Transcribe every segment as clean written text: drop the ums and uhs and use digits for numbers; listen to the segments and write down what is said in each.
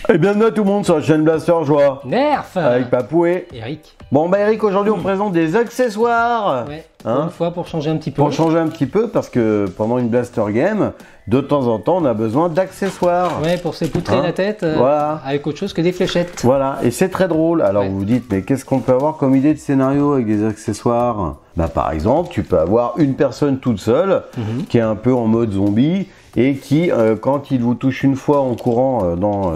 Et bienvenue à tout le monde sur la chaîne Blaster Joie. Nerf Avec Papou et Eric. Bon bah Eric, aujourd'hui on présente des accessoires. Ouais, Hein, une fois pour changer un petit peu. pour changer un petit peu, parce que pendant une Blaster Game, de temps en temps on a besoin d'accessoires. Ouais, pour s'époutrer Hein, la tête voilà. avec autre chose que des fléchettes. Voilà, et c'est très drôle. Alors Ouais. vous vous dites, mais qu'est-ce qu'on peut avoir comme idée de scénario avec des accessoires? Bah par exemple, tu peux avoir une personne toute seule, qui est un peu en mode zombie, et qui, quand il vous touche une fois en courant dans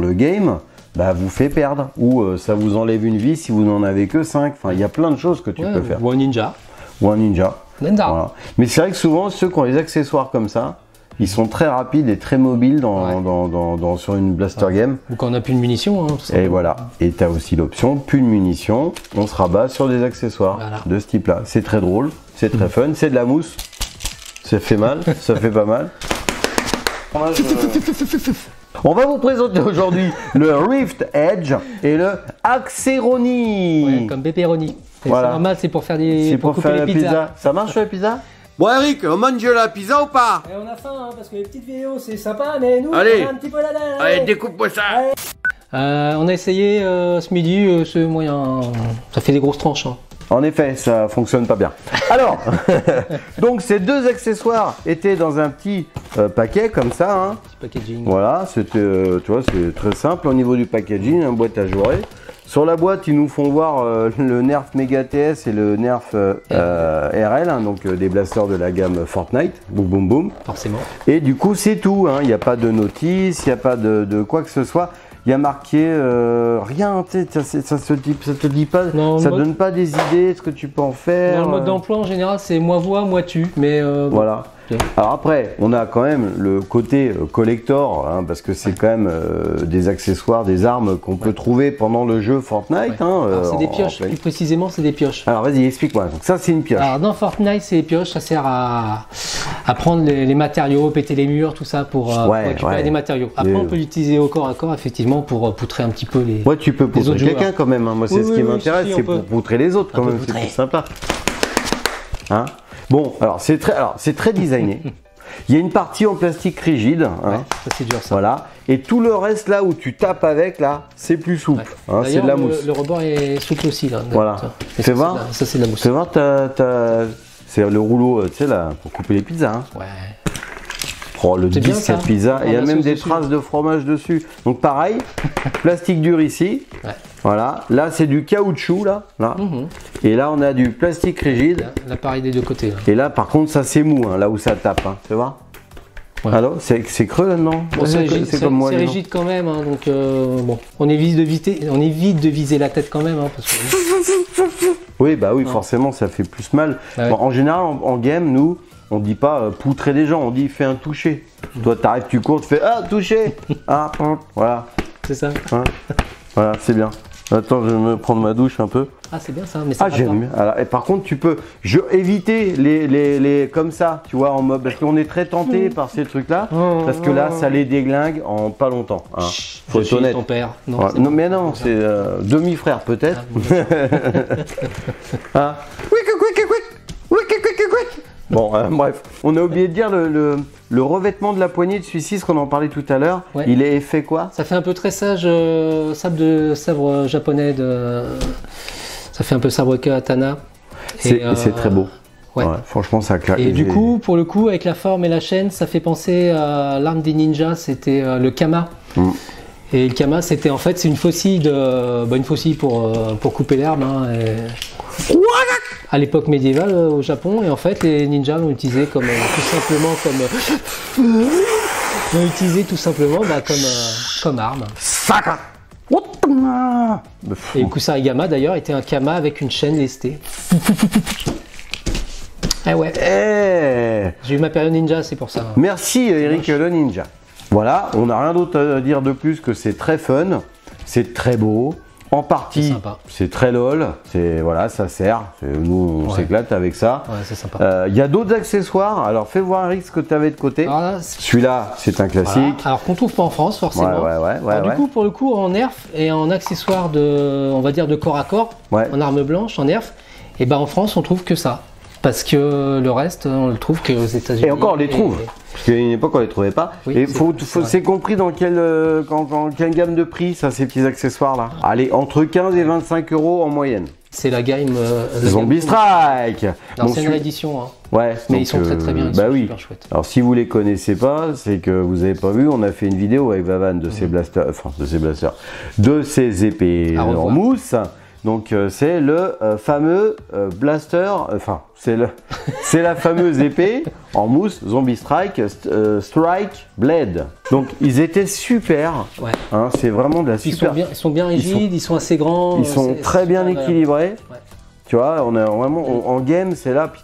le game, bah vous fait perdre. Ou ça vous enlève une vie si vous n'en avez que 5. Enfin, il y a plein de choses que tu Ouais, peux faire. ou un ninja. Ou un ninja. Ninja. Voilà. Mais c'est vrai que souvent, ceux qui ont les accessoires comme ça, ils sont très rapides et très mobiles sur une Blaster Game. Ou quand on n'a plus de munitions. Hein, tout Et simplement. voilà. Et tu as aussi l'option, plus de munitions, on se rabat sur des accessoires Voilà. de ce type-là. C'est très drôle, c'est très fun, c'est de la mousse. Ça fait mal, ça fait pas mal. On va vous présenter aujourd'hui le Rift Edge et le Axeroni. Ouais, comme pepperoni. Et Voilà. c'est normal, c'est pour faire des. C'est pour couper faire les la pizzas. pizza. Ça marche la pizza? Bon Eric, on mange la pizza ou pas? Et on a faim, hein, parce que les petites vidéos c'est sympa, mais nous Allez. on a un petit peu la dalle. Allez, découpe-moi ça. On a essayé ce midi, c'est moyen. Ça fait des grosses tranches. Hein. En effet, ça fonctionne pas bien. Alors, donc ces deux accessoires étaient dans un petit paquet comme ça. Hein. Petit packaging. Voilà, c'était, tu vois, c'est très simple au niveau du packaging, une boîte à jouer. Sur la boîte, ils nous font voir le Nerf Mega TS et le Nerf RL, hein, donc des blasters de la gamme Fortnite. Boum, boum, boum. Forcément. Et du coup, c'est tout. Il n'y a pas de notice, il n'y a pas de quoi que ce soit. Il y a marqué rien, tu sais, ça te dit pas, Non, ça mode- donne pas des idées de ce que tu peux en faire. Dans le mode d'emploi en général, c'est moi vois, moi tu. Mais Voilà. Ok. Alors après, on a quand même le côté collector, hein, parce que c'est quand même des accessoires, des armes qu'on peut trouver pendant le jeu Fortnite. Ouais. Hein, Alors, c'est des en pioches, plein. plus précisément c'est des pioches. Alors vas-y, explique-moi. Donc ça, c'est une pioche. Alors dans Fortnite, c'est des pioches, ça sert à prendre les matériaux, péter les murs, tout ça pour récupérer ouais. des matériaux. Après, Et- on peut l'utiliser au corps à corps, effectivement, pour poutrer un petit peu les. Ouais, tu peux poutrer autres quelqu'un joueurs. quand même. Hein. Moi, c'est Oui, ce qui oui, oui, m'intéresse, si, c'est on peut. pour poutrer les autres quand Un peu même. C'est poutrer. plus sympa. Hein, bon, alors c'est très designé. Il y a une partie en plastique rigide. Hein. Ouais, ça c'est dur ça. Voilà. Et tout le reste là où tu tapes avec là, c'est plus souple. Ouais. Hein, c'est D'ailleurs, de la mousse. Le rebord est souple aussi là. Voilà. Et Fais ça, voir. Ça c'est de la mousse. Tu vas voir, c'est le rouleau, tu sais là, pour couper les pizzas. Hein. Ouais. Oh, le C'est bien, disque ça. à pizza. Oh, Et il y a la même sauce des dessus. traces de fromage dessus. Donc pareil, plastique dur ici. Ouais. Voilà. Là, c'est du caoutchouc là. Mhm. Et là, on a du plastique rigide. L'appareil des deux côtés. Là. Et là, par contre, ça c'est mou, hein, là où ça tape. Hein. Tu vois? Ouais. Alors, c'est creux là-dedans. Bon, c'est rigide, C'est comme moi. c'est dis donc. rigide quand même, hein, donc bon, on évite de viser la tête quand même, hein, parce que Oui, bah oui, forcément, ça fait plus mal. Ah ouais. Bon, en général, en game, nous, on dit pas poutrer des gens, on dit fais un toucher. Toi, t'arrives, tu cours, tu fais ah, toucher. Ah, voilà. c'est ça. Hein. Voilà, c'est bien. Attends, je vais me prendre ma douche un peu. Ah c'est bien ça, mais ça Ah, va j'aime pas. bien. Alors, et par contre, tu peux éviter les comme ça, tu vois, en mode. Parce qu'on est très tenté par ces trucs-là. Parce que là, ça les déglingue en pas longtemps. Hein. Faut Je être suis honnête. ton père. Non, Ouais, c'est non, pas- mais non, c'est demi-frère peut-être. Ah. Bon, bref, on a oublié de dire le revêtement de la poignée de celui-ci, ce qu'on en parlait tout à l'heure. Ouais. Il est fait quoi? Ça fait un peu tressage sabre japonais de. Ça fait un peu sabre katana. C'est très beau. Ouais. Ouais, franchement, ça claque. Et du coup, pour le coup, avec la forme et la chaîne, ça fait penser à l'arme des ninjas, c'était le kama. Mm. Et le kama, c'était en fait c'est une faucille une faucille pour couper l'herbe. Hein, à l'époque médiévale au Japon, et en fait les ninjas l'ont utilisé comme comme arme. Saka. Et Kusarigama d'ailleurs était un kama avec une chaîne lestée. Ah ouais. Eh, J'ai eu ma période ninja, c'est pour ça. merci Eric le Ninja. Voilà, on n'a rien d'autre à dire de plus que c'est très fun, c'est très beau. En C'est partie, sympa. c'est très lol, voilà, ça sert. Nous, on Ouais. s'éclate avec ça. Ouais, c'est sympa. Il y a d'autres accessoires. Alors, fais voir Eric ce que tu avais de côté. Alors là, Celui-là, c'est un voilà. classique. Alors qu'on trouve pas en France forcément. Ouais. Alors, du coup, pour le coup, en nerf et en accessoire on va dire de corps à corps, Ouais. en arme blanche, en nerf, et ben en France, on trouve que ça. Parce que le reste, on le trouve qu'aux États-Unis. Et encore, on les trouve. Parce qu'il y a une époque, on les trouvait pas. Oui, et c'est c'est compris dans quelle gamme de prix, ça, ces petits accessoires-là. Allez, entre 15 et 25 € en moyenne. C'est la gamme. Zombie Strike. C'est une réédition. Hein. Ouais. Mais donc, ils sont très très bien. Ils bah sont oui. super chouettes. Alors si vous les connaissez pas, c'est que vous avez pas vu, on a fait une vidéo avec Vavan de ces blasters, de ces épées en mousse. Donc c'est le fameux blaster, c'est la fameuse épée en mousse Zombie Strike, Strike Blade. Donc ils étaient super, ouais. Hein, c'est vraiment de la super. Ils sont bien rigides, ils sont assez grands. Ils sont très bien équilibrés. Ouais. Tu vois, on a vraiment en game, c'est là, puis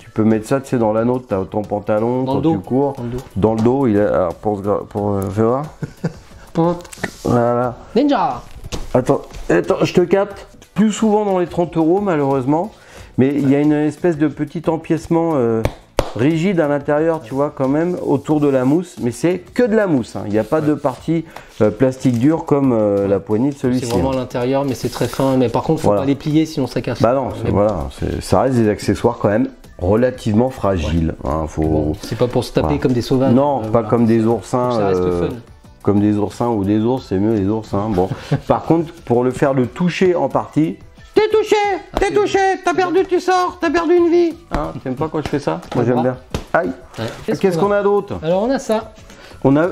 tu peux mettre ça, tu sais, dans l'anneau de ton pantalon quand tu cours. Dans le dos, il est alors, pour fais voir. Voilà. Ninja. Attends, je te capte. Plus souvent dans les 30 € malheureusement, mais il y a une espèce de petit empiècement rigide à l'intérieur, tu vois, quand même, autour de la mousse, mais c'est que de la mousse, hein. Il n'y a pas de partie plastique dure comme la poignée de celui-ci. C'est vraiment à l'intérieur, mais c'est très fin, mais par contre, il ne faut pas les plier sinon ça casse. Bah non, ça reste des accessoires quand même relativement fragiles. Ouais. Hein, c'est pas pour se taper comme des sauvages. Non, pas comme des oursins. Ça reste fun. Comme des oursins ou des ours, c'est mieux les oursins. Bon, par contre, pour le faire le toucher en partie, t'es touché, t'as perdu, tu sors, t'as perdu une vie. Hein, t'aimes pas quand je fais ça? Moi j'aime bien. Aïe. Ouais. Qu'est-ce qu'on a d'autre? Alors on a ça. On a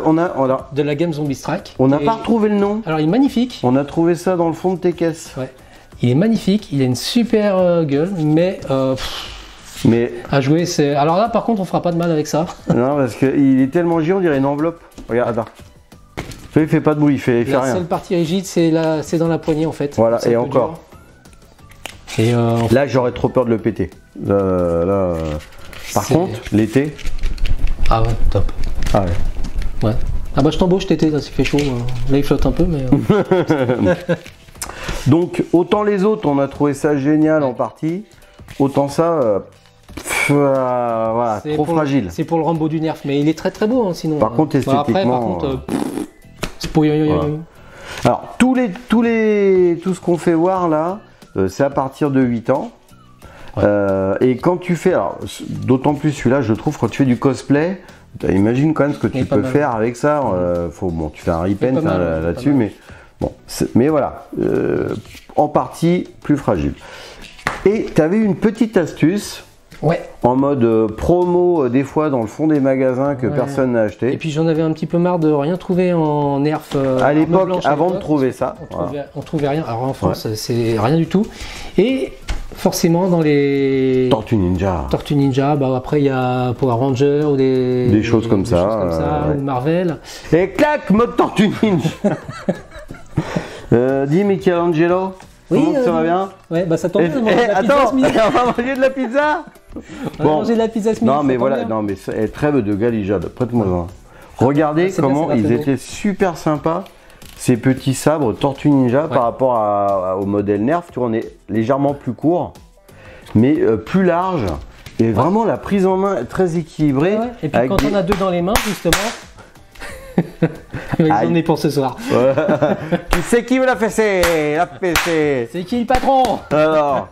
de la gamme Zombie Strike. On n'a pas retrouvé le nom. Alors il est magnifique. On a trouvé ça dans le fond de tes caisses. Ouais. Il est magnifique, il a une super gueule, mais à jouer, c'est. Alors là, par contre, on fera pas de mal avec ça. Non, parce qu'il est tellement gié, on dirait une enveloppe. Regarde, attends. Il fait pas de bruit, il fait rien. La seule partie rigide, c'est dans la poignée en fait. Voilà, et encore. Et là, j'aurais trop peur de le péter. Par contre, l'été. Ah ouais, top. Ah ouais. Ouais. Ah bah je t'embauche l'été, là, s'il fait chaud. Là, il flotte un peu, mais. Donc, autant les autres, on a trouvé ça génial en partie. Autant ça. Voilà, trop fragile. C'est pour le Rambo du Nerf, mais il est très très beau hein, sinon. Par contre, esthétiquement. C'est pour voilà. Alors, tout ce qu'on fait voir là, c'est à partir de 8 ans. Ouais. Et quand tu fais, alors d'autant plus celui-là, je trouve, quand tu fais du cosplay, imagine quand même ce que tu peux faire avec ça. Tu fais un repaint là-dessus, mais bon, mais voilà, en partie plus fragile. Et tu avais une petite astuce. Ouais. En mode promo, des fois dans le fond des magasins que personne n'a acheté. Et puis j'en avais un petit peu marre de rien trouver en nerf. À l'époque, avant de trouver ça. On trouvait rien. Alors en France, c'est rien du tout. Et forcément dans les. Tortue Ninja. Bah après il y a Power Ranger ou des choses comme ça. Ou Marvel. Et clac, mode Tortue Ninja. Dis Michelangelo. Oui, ça va bien? Ouais, bah ça tombe bien. Attends, on va manger de la pizza? On va manger de la pizza Smith. Non, mais voilà, non, mais trêve de galijade. Prête-moi ça. Regardez comment ils étaient super sympas, ces petits sabres Tortue Ninja par rapport au modèle Nerf. Tu vois, on est légèrement plus court, mais plus large. Et vraiment, la prise en main est très équilibrée. Ouais. Et puis quand on a deux dans les mains, justement. J'en ai pour ce soir. C'est qui me l'a fessé? C'est qui le patron? Alors,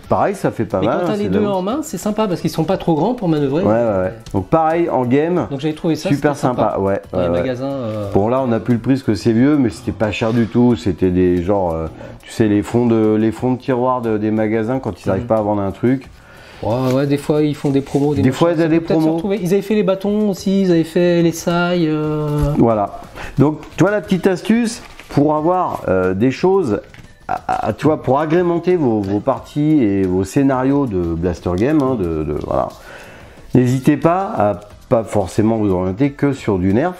pareil, ça fait pas mal. Et quand t'as les deux en main, c'est sympa parce qu'ils sont pas trop grands pour manœuvrer. Ouais. Donc pareil en game. Donc j'avais trouvé ça super sympa. Ouais. Dans les magasins. Bon là, on a plus le prix parce que c'est vieux, mais c'était pas cher du tout. C'était des genre, tu sais, les fonds de tiroirs des magasins quand ils n'arrivent pas à vendre un truc. Ouais, des fois ils font des promos. Des fois ils ont des promos. Ils avaient fait les bâtons aussi, ils avaient fait les sailles. Voilà. Donc tu vois la petite astuce pour avoir des choses, tu vois, pour agrémenter vos parties et vos scénarios de Blaster Game. Hein, voilà. N'hésitez pas à pas forcément vous orienter que sur du Nerf.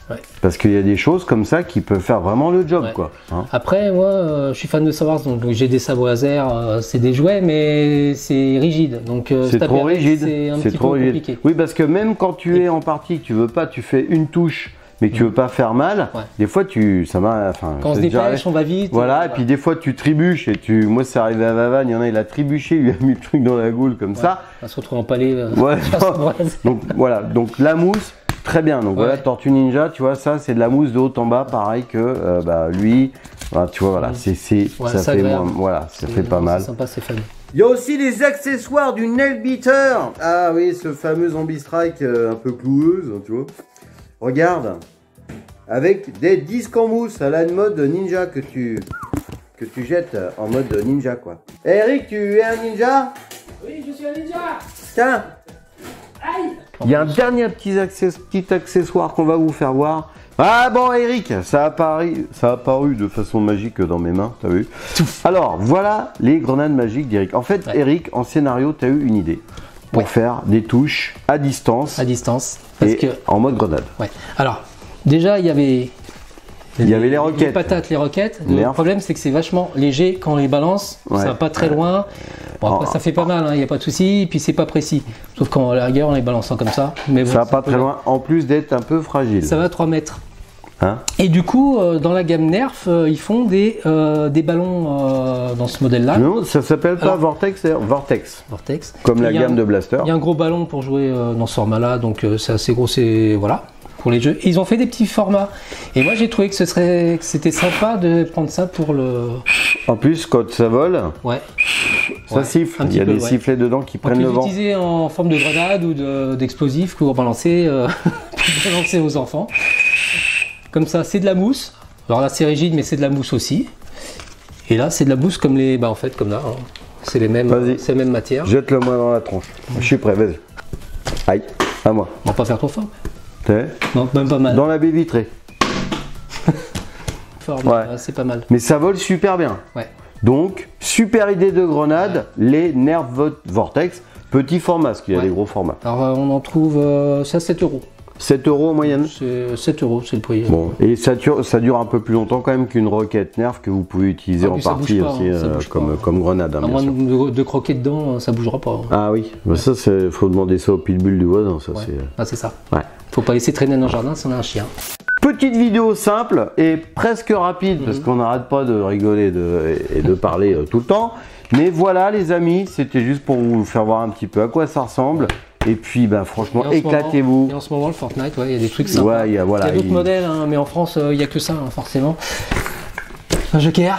Ouais. Parce qu'il y a des choses comme ça qui peuvent faire vraiment le job, quoi. Hein. Après, moi, je suis fan de savoir, donc j'ai des sabres laser, c'est des jouets, mais c'est rigide. Donc c'est trop rigide. C'est un petit peu compliqué. Oui, parce que même quand tu es en partie, que tu veux pas, tu fais une touche, mais que tu veux pas faire mal. Des fois, quand on se dépêche, on va vite. Voilà, et puis des fois, tu trébuches moi, c'est arrivé à Vavan, il y en a, il a trébuché, il lui a mis le truc dans la goule comme ça. On se retrouve empalé. Donc voilà, donc la mousse. Très bien, donc voilà, Tortue Ninja, tu vois, ça c'est de la mousse de haut en bas, pareil que lui, voilà, tu vois, voilà, ça fait pas mal. C'est sympa, c'est fun. Il y a aussi les accessoires du Nail Beater. Ah oui, ce fameux Zombie Strike un peu cloueuse, tu vois. Regarde. Avec des disques en mousse à la mode ninja que tu jettes en mode ninja, quoi. Eh, Eric, tu es un ninja? Oui, je suis un ninja. Tiens. Aïe. Il y a un dernier petit accessoire qu'on va vous faire voir. Ah bon, Eric, ça a apparu de façon magique dans mes mains, t'as vu? Alors, voilà les grenades magiques d'Eric. En fait, ouais. Eric, en scénario, t'as eu une idée pour faire des touches à distance. À distance. Parce que en mode grenade. Ouais. Alors, déjà, il y avait les roquettes. Les patates, les roquettes. Le problème, c'est que c'est vachement léger quand on les balance. Ouais. Ça va pas très loin. Bon, après, ça fait pas mal, il n'y a pas de souci. Et puis, c'est pas précis. Sauf qu'en la rigueur, on les balançant comme ça. Mais bon, ça va pas très loin, en plus d'être un peu fragile. Ça va à 3 mètres. Hein? Et du coup, dans la gamme Nerf, ils font des ballons dans ce modèle-là. Non, ça s'appelle pas Vortex, c'est Vortex. Vortex. Comme la gamme de Blaster. Il y a un gros ballon pour jouer dans ce format-là, donc c'est assez gros, c'est voilà. Pour les jeux. Et ils ont fait des petits formats. Et moi j'ai trouvé que c'était sympa de prendre ça pour le... En plus quand ça vole, ouais. Ça siffle. Il y a des sifflets dedans qui prennent le vent. On peut l'utiliser en forme de grenade ou d'explosif pour balancer aux enfants. Comme ça, c'est de la mousse. Alors là c'est rigide mais c'est de la mousse aussi. Et là c'est de la mousse comme les... Bah en fait comme là. Hein. C'est les mêmes matières. Jette-le moi dans la tronche. Je suis prêt, vas-y. Aïe, à moi. On va pas faire trop fort. Non, même pas mal. Dans la baie vitrée. Fort, ouais. C'est pas mal. Mais ça vole super bien. Ouais. Donc, super idée de grenade, les Nerf Vortex, petit format, parce qu'il y a des gros formats. Alors, on en trouve ça 7 €. 7 € en moyenne? C'est 7 €, c'est le prix. Bon, et ça dure un peu plus longtemps quand même qu'une roquette Nerf que vous pouvez utiliser en partie aussi comme grenade. Hein, à moins de croquer dedans, ça bougera pas. Hein. Ah oui, bah ça, faut demander ça au pitbull du voisin. C'est ça. Ouais. Faut pas laisser traîner dans le jardin si on a un chien. Petite vidéo simple et presque rapide parce qu'on n'arrête pas de rigoler et de parler tout le temps. Mais voilà les amis, c'était juste pour vous faire voir un petit peu à quoi ça ressemble. Et puis ben, franchement, éclatez-vous. Et en ce moment le Fortnite, il y a des trucs sympas. Ouais, il y a d'autres modèles, hein, mais en France, il n'y a que ça, hein, forcément. Un Joker,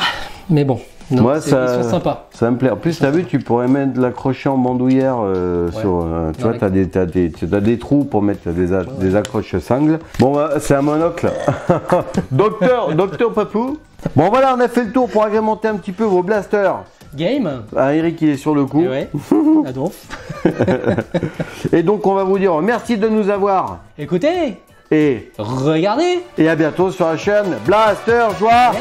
mais bon. Non, moi, ils sont sympas. Ça me plaît. En plus, tu as vu, tu pourrais mettre l'accrocheur en bandoulière sur. Tu vois, tu as des trous pour mettre des accroches sangles. Bon, bah, c'est un monocle. Docteur Papou. Bon, voilà, on a fait le tour pour agrémenter un petit peu vos blasters. Game. Ah, Eric, il est sur le coup. Ouais. Adolphe. Et donc, on va vous dire merci de nous avoir écoutez. Et regardez. Et à bientôt sur la chaîne Blaster Joie.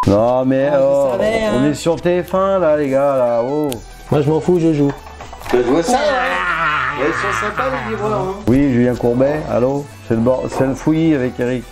Non mais on est sur TF1 là les gars là. Oh. Moi je m'en fous, je joue. Je vois ça. Ils sont sympas les livreurs. Hein. Oui, Julien Courbet, allô. C'est le fouillis avec Eric.